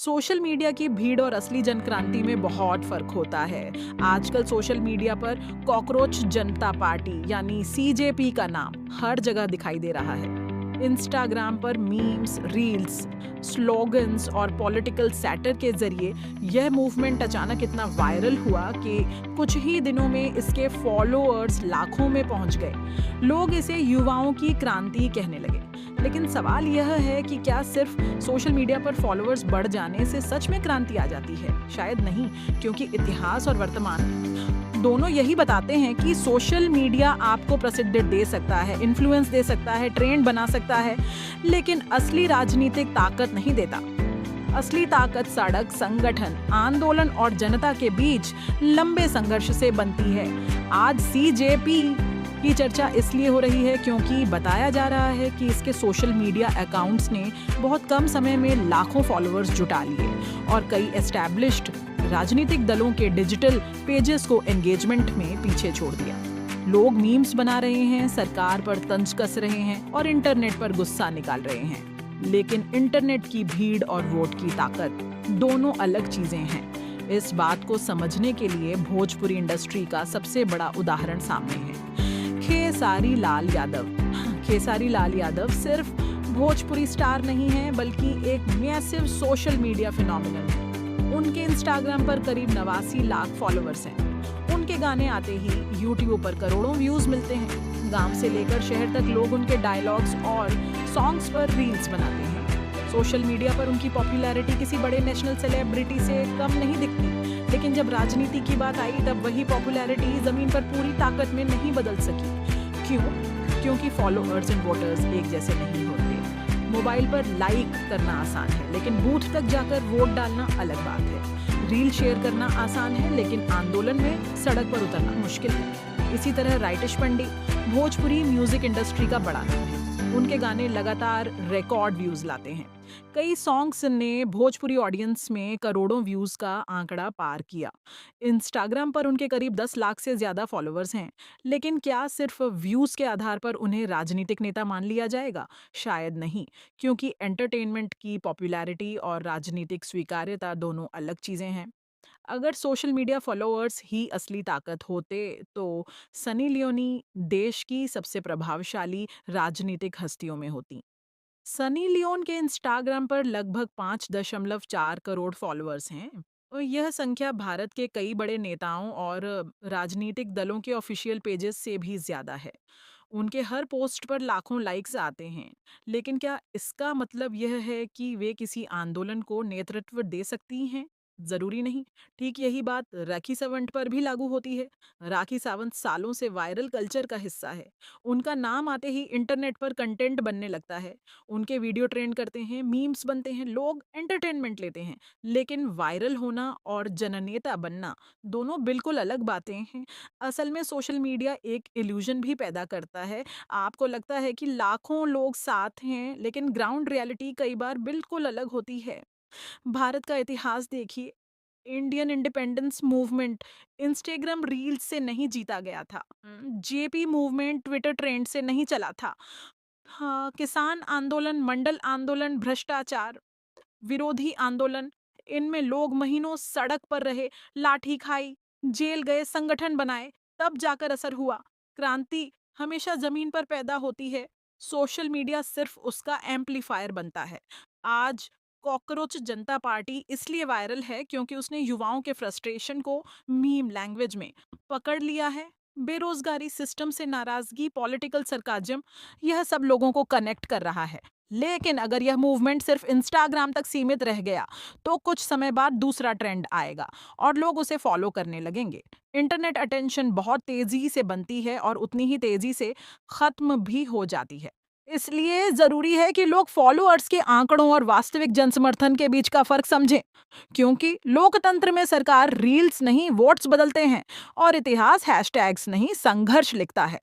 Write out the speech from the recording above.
Social media की भीड़ और असली जन क्रांति में बहुत फर्क होता है। आजकल सोशल मीडिया पर कॉकरोच जनता पार्टी यानी सीजेपी का नाम हर जगह दिखाई दे रहा है। इंस्टाग्राम पर मीम्स, रील्स, स्लोगन्स और पॉलिटिकल सैटर के जरिए यह मूवमेंट अचानक इतना वायरल हुआ कि कुछ ही दिनों में इसके फॉलोअर्स लाखों में पहुंच गए। लोग इसे युवाओं की क्रांति कहने लगे। लेकिन सवाल यह है कि क्या सिर्फ सोशल मीडिया पर फॉलोअर्स बढ़ जाने से सच में क्रांति आ जाती है? शायद नहीं, क्योंकि इतिहास और वर्तमान दोनों यही बताते हैं कि सोशल मीडिया आपको प्रसिद्धि दे सकता है, इन्फ्लुएंस दे सकता है, ट्रेंड बना सकता है, लेकिन असली राजनीतिक ताकत नहीं देता। असली ताकत सड़क, संगठन, आंदोलन और जनता के बीच लंबे संघर्ष से बनती है। आज सीजेपी की चर्चा इसलिए हो रही है क्योंकि बताया जा रहा है कि इसके सोशल मीडिया अकाउंट्स ने बहुत कम समय में लाखों फॉलोअर्स जुटा लिए और कई एस्टैब्लिश्ड राजनीतिक दलों के डिजिटल पेजेस को एंगेजमेंट में पीछे छोड़ दिया। लोग मीम्स बना रहे हैं, सरकार पर तंज कस रहे हैं और इंटरनेट पर गुस्सा निकाल रहे हैं। लेकिन इंटरनेट की भीड़ और वोट की ताकत दोनों अलग चीजें हैं। इस बात को समझने के लिए भोजपुरी इंडस्ट्री का सबसे बड़ा उदाहरण सामने है। खेसारी लाल यादव। खेसारी लाल यादव सिर्फ भोजपुरी स्टार नहीं है, बल्कि एक मैसिव सोशल मीडिया फिनोमिनन है। उनके इंस्टाग्राम पर करीब 89 लाख फॉलोअर्स हैं। उनके गाने आते ही यूट्यूब पर करोड़ों व्यूज मिलते हैं। गांव से लेकर शहर तक लोग उनके डायलॉग्स और सॉन्ग्स पर रील्स बनाते हैं। सोशल मीडिया पर उनकी पॉपुलैरिटी किसी बड़े नेशनल सेलिब्रिटी से कम नहीं दिखती। लेकिन जब राजनीति की बात आई तब वही पॉपुलैरिटी जमीन पर पूरी ताकत में नहीं बदल सकी। क्यों? क्योंकि फॉलोअर्स एंड वोटर्स एक जैसे नहीं होते। मोबाइल पर लाइक करना आसान है, लेकिन बूथ तक जाकर वोट डालना अलग बात है। रील शेयर करना आसान है, लेकिन आंदोलन में सड़क पर उतरना मुश्किल है। इसी तरह राइटिश पंडित भोजपुरी म्यूजिक इंडस्ट्री का बड़ा नाम है। उनके गाने लगातार रिकॉर्ड व्यूज लाते हैं। कई सॉन्ग्स ने भोजपुरी ऑडियंस में करोड़ों व्यूज का आंकड़ा पार किया। इंस्टाग्राम पर उनके करीब 10 लाख से ज्यादा फॉलोअर्स हैं। लेकिन क्या सिर्फ व्यूज के आधार पर उन्हें राजनीतिक नेता मान लिया जाएगा? शायद नहीं, क्योंकि एंटरटेनमेंट की पॉपुलैरिटी और राजनीतिक स्वीकार्यता दोनों अलग चीजें हैं। अगर सोशल मीडिया फॉलोअर्स ही असली ताकत होते तो सनी लियोनी देश की सबसे प्रभावशाली राजनीतिक हस्तियों में होती। सनी लियोन के इंस्टाग्राम पर लगभग 5.4 करोड़ फॉलोअर्स हैं और यह संख्या भारत के कई बड़े नेताओं और राजनीतिक दलों के ऑफिशियल पेजेस से भी ज्यादा है। उनके हर पोस्ट पर लाखों लाइक्स आते हैं। लेकिन क्या इसका मतलब यह है कि वे किसी आंदोलन को नेतृत्व दे सकती हैं? जरूरी नहीं। ठीक यही बात राखी सावंत पर भी लागू होती है। राखी सावंत सालों से वायरल कल्चर का हिस्सा है। उनका नाम आते ही इंटरनेट पर कंटेंट बनने लगता है। उनके वीडियो ट्रेंड करते हैं, मीम्स बनते हैं, लोग एंटरटेनमेंट लेते हैं। लेकिन वायरल होना और जननेता बनना दोनों बिल्कुल अलग बातें हैं। असल में सोशल मीडिया एक इल्यूजन भी पैदा करता है। आपको लगता है कि लाखों लोग साथ हैं, लेकिन ग्राउंड रियलिटी कई बार बिल्कुल अलग होती है। भारत का इतिहास देखिए। Indian independence movement Instagram reels से नहीं जीता गया था। जेपी मूवमेंट ट्विटर ट्रेंड से नहीं चला था। हाँ, किसान आंदोलन, मंडल आंदोलन, भ्रष्टाचार विरोधी आंदोलन, इनमें लोग महीनों सड़क पर रहे, लाठी खाई, जेल गए, संगठन बनाए, तब जाकर असर हुआ। क्रांति हमेशा जमीन पर पैदा होती है। सोशल मीडिया सिर्फ उसका एम्पलीफायर बनता है। आज कॉकरोच जनता पार्टी इसलिए वायरल है क्योंकि उसने युवाओं के फ्रस्ट्रेशन को मीम लैंग्वेज में पकड़ लिया है। बेरोजगारी, सिस्टम से नाराजगी, पॉलिटिकल सरकाजम, यह सब लोगों को कनेक्ट कर रहा है। लेकिन अगर यह मूवमेंट सिर्फ इंस्टाग्राम तक सीमित रह गया तो कुछ समय बाद दूसरा ट्रेंड आएगा और लोग उसे फॉलो करने लगेंगे। इंटरनेट अटेंशन बहुत तेजी से बनती है और उतनी ही तेजी से खत्म भी हो जाती है। इसलिए जरूरी है कि लोग फॉलोअर्स के आंकड़ों और वास्तविक जनसमर्थन के बीच का फर्क समझें, क्योंकि लोकतंत्र में सरकार रील्स नहीं वोट्स बदलते हैं और इतिहास हैशटैग्स नहीं संघर्ष लिखता है।